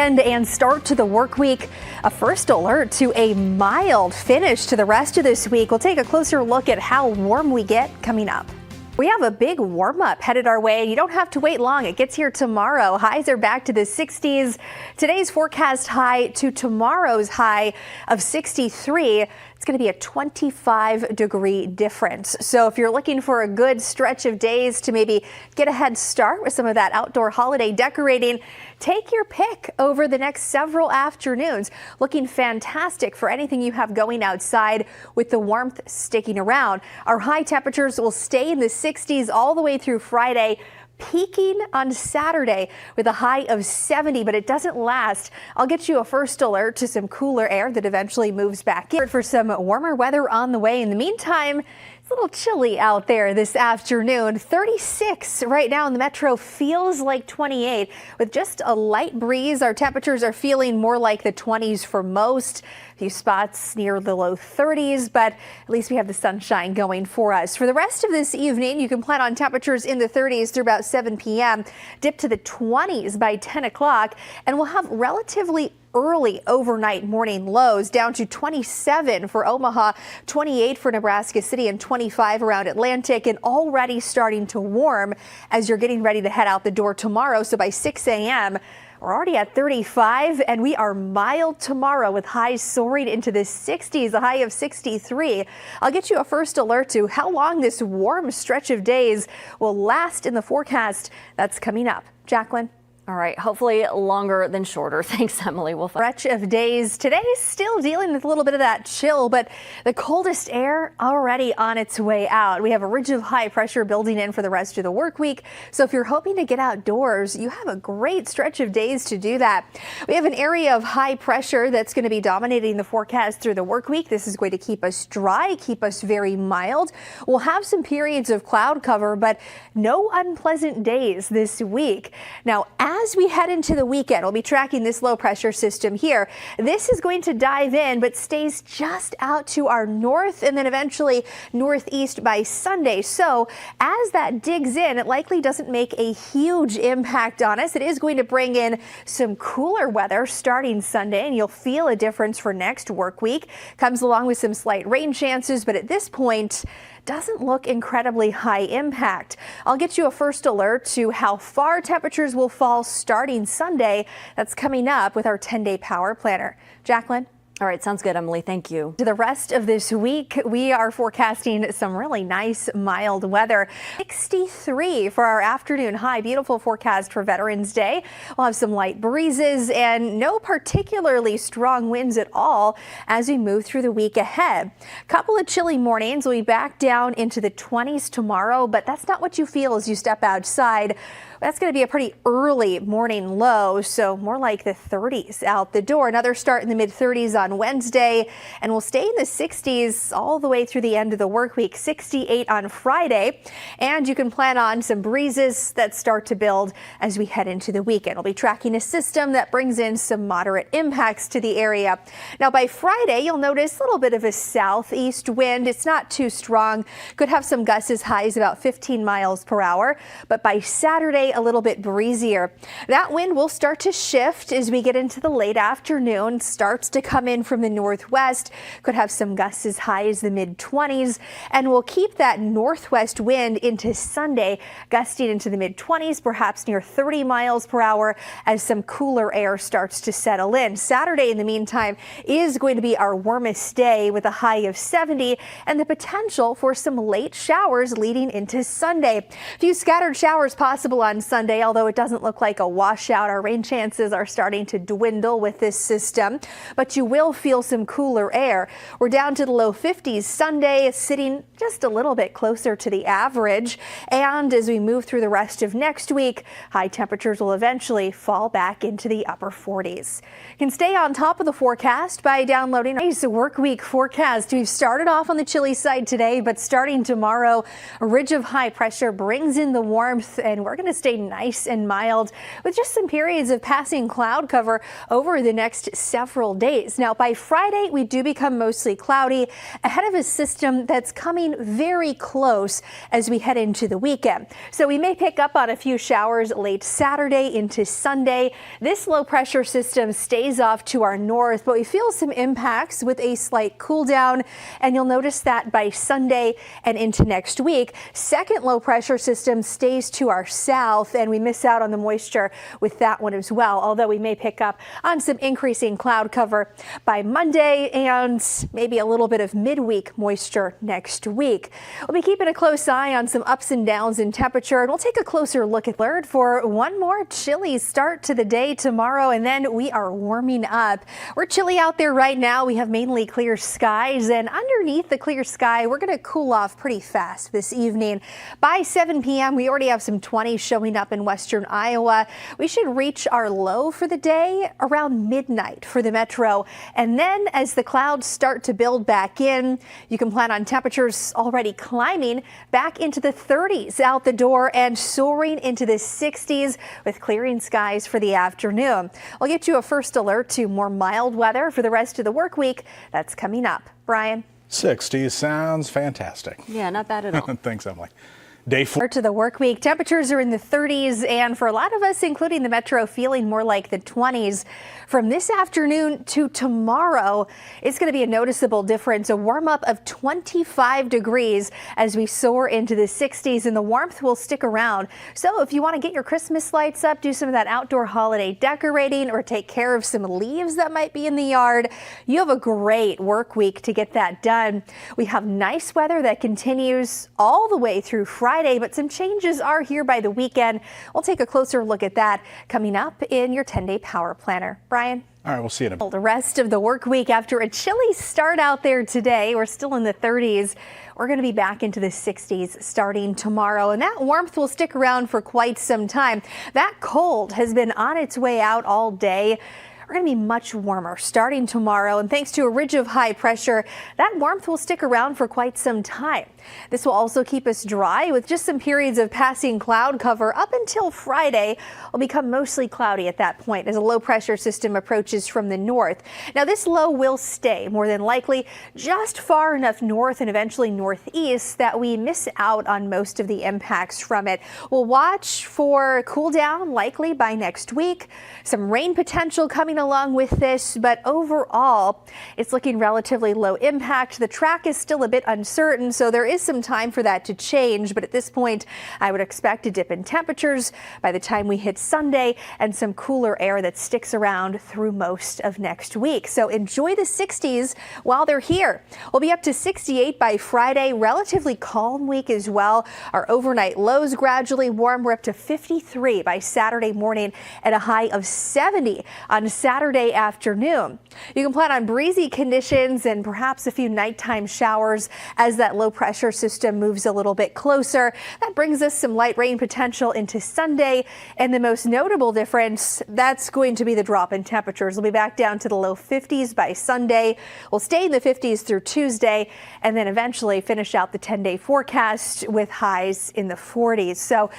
weekend and start to the work week. A first alert to a mild finish to the rest of this week. We'll take a closer look at how warm we get coming up. We have a big warm up headed our way. You don't have to wait long. It gets here tomorrow. Highs are back to the 60s. Today's forecast high to tomorrow's high of 63. It's going to be a 25-degree difference. So if you're looking for a good stretch of days to maybe get a head start with some of that outdoor holiday decorating, take your pick over the next several afternoons. Looking fantastic for anything you have going outside with the warmth sticking around. Our high temperatures will stay in the 60s all the way through Friday, peaking on Saturday with a high of 70, but it doesn't last. I'll get you a first alert to some cooler air that eventually moves back in for some warmer weather on the way. In the meantime, it's a little chilly out there this afternoon. 36 right now in the metro, feels like 28 with just a light breeze. Our temperatures are feeling more like the 20s for most. A few spots near the low 30s, but at least we have the sunshine going for us. For the rest of this evening, you can plan on temperatures in the 30s through about 7 p.m. Dip to the 20s by 10 o'clock, and we'll have relatively early overnight morning lows down to 27 for Omaha, 28 for Nebraska City, and 25 around Atlantic, and already starting to warm as you're getting ready to head out the door tomorrow. So by 6 a.m., we're already at 35, and we are mild tomorrow with highs soaring into the 60s, a high of 63. I'll get you a first alert to how long this warm stretch of days will last in the forecast. That's coming up. Jacqueline. All right, hopefully longer than shorter. Thanks, Emily. We'll stretch of days today, still dealing with a little bit of that chill, but the coldest air already on its way out. We have a ridge of high pressure building in for the rest of the work week. So if you're hoping to get outdoors, you have a great stretch of days to do that. We have an area of high pressure that's going to be dominating the forecast through the work week. This is going to keep us dry, keep us very mild. We'll have some periods of cloud cover, but no unpleasant days this week. Now, as we head into the weekend, we'll be tracking this low pressure system here. This is going to dive in, but stays just out to our north and then eventually northeast by Sunday. So as that digs in, it likely doesn't make a huge impact on us. It is going to bring in some cooler weather starting Sunday, and you'll feel a difference for next work week. Comes along with some slight rain chances, but at this point, doesn't look incredibly high impact. I'll get you a first alert to how far temperatures will fall starting Sunday. That's coming up with our 10-day power planner. Jacqueline. All right, sounds good, Emily. Thank you. To the rest of this week, we are forecasting some really nice mild weather. 63 for our afternoon high. Beautiful forecast for Veterans Day. We'll have some light breezes and no particularly strong winds at all as we move through the week ahead. Couple of chilly mornings. We'll be back down into the 20s tomorrow, but that's not what you feel as you step outside. That's going to be a pretty early morning low, so more like the 30s out the door. Another start in the mid-30s on Wednesday, and we'll stay in the 60s all the way through the end of the work week. 68 on Friday, and you can plan on some breezes that start to build as we head into the weekend. We'll be tracking a system that brings in some moderate impacts to the area. Now by Friday, you'll notice a little bit of a southeast wind. It's not too strong. Could have some gusts as high as about 15 miles per hour, but by Saturday, a little bit breezier. That wind will start to shift as we get into the late afternoon. Starts to come in from the northwest. Could have some gusts as high as the mid-20s, and we'll keep that northwest wind into Sunday, gusting into the mid-20s, perhaps near 30 miles per hour as some cooler air starts to settle in. Saturday, in the meantime, is going to be our warmest day with a high of 70 and the potential for some late showers leading into Sunday. A few scattered showers possible on Sunday, although it doesn't look like a washout. Our rain chances are starting to dwindle with this system, but you will feel some cooler air. We're down to the low 50s Sunday, sitting just a little bit closer to the average. And as we move through the rest of next week, high temperatures will eventually fall back into the upper 40s. You can stay on top of the forecast by downloading our work week forecast. We've started off on the chilly side today, but starting tomorrow, a ridge of high pressure brings in the warmth, and we're going to stay stay nice and mild with just some periods of passing cloud cover over the next several days. Now, by Friday, we do become mostly cloudy ahead of a system that's coming very close as we head into the weekend. So we may pick up on a few showers late Saturday into Sunday. This low pressure system stays off to our north, but we feel some impacts with a slight cool down, and you'll notice that by Sunday and into next week. Second low pressure system stays to our south, and we miss out on the moisture with that one as well, although we may pick up on some increasing cloud cover by Monday and maybe a little bit of midweek moisture next week. We'll be keeping a close eye on some ups and downs in temperature, and we'll take a closer look at alert for one more chilly start to the day tomorrow, and then we are warming up. We're chilly out there right now. We have mainly clear skies, and underneath the clear sky, we're going to cool off pretty fast this evening. By 7 p.m., we already have some 20s showing up in western Iowa. We should reach our low for the day around midnight for the metro, and then as the clouds start to build back in, you can plan on temperatures already climbing back into the 30s out the door and soaring into the 60s with clearing skies for the afternoon. I'll get you a first alert to more mild weather for the rest of the work week. That's coming up. Brian. 60 sounds fantastic. Yeah, not bad at all. Thanks, Emily. Day 4 to the work week. Temperatures are in the 30s, and for a lot of us, including the metro, feeling more like the 20s. From this afternoon to tomorrow, it's going to be a noticeable difference, a warm up of 25 degrees as we soar into the 60s, and the warmth will stick around. So if you want to get your Christmas lights up, do some of that outdoor holiday decorating, or take care of some leaves that might be in the yard, you have a great work week to get that done. We have nice weather that continues all the way through Friday, but some changes are here by the weekend. We'll take a closer look at that coming up in your 10-day power planner. Brian. All right, we'll see you in a bit. The rest of the work week after a chilly start out there today. We're still in the 30s. We're going to be back into the 60s starting tomorrow, and that warmth will stick around for quite some time. That cold has been on its way out all day. We're going to be much warmer starting tomorrow, and thanks to a ridge of high pressure, that warmth will stick around for quite some time. This will also keep us dry with just some periods of passing cloud cover up until Friday. Will become mostly cloudy at that point as a low pressure system approaches from the north. Now, this low will stay more than likely just far enough north and eventually northeast that we miss out on most of the impacts from it. We'll watch for cool down likely by next week. Some rain potential coming along with this, but overall it's looking relatively low impact. The track is still a bit uncertain, so there is some time for that to change, but at this point I would expect a dip in temperatures by the time we hit Sunday and some cooler air that sticks around through most of next week. So enjoy the 60s while they're here. We'll be up to 68 by Friday. Relatively calm week as well. Our overnight lows gradually warm. We're up to 53 by Saturday morning at a high of 70 on Saturday afternoon. You can plan on breezy conditions and perhaps a few nighttime showers as that low pressure system moves a little bit closer. That brings us some light rain potential into Sunday, and the most notable difference, that's going to be the drop in temperatures. We'll be back down to the low 50s by Sunday. We'll stay in the 50s through Tuesday, and then eventually finish out the 10-day forecast with highs in the 40s. So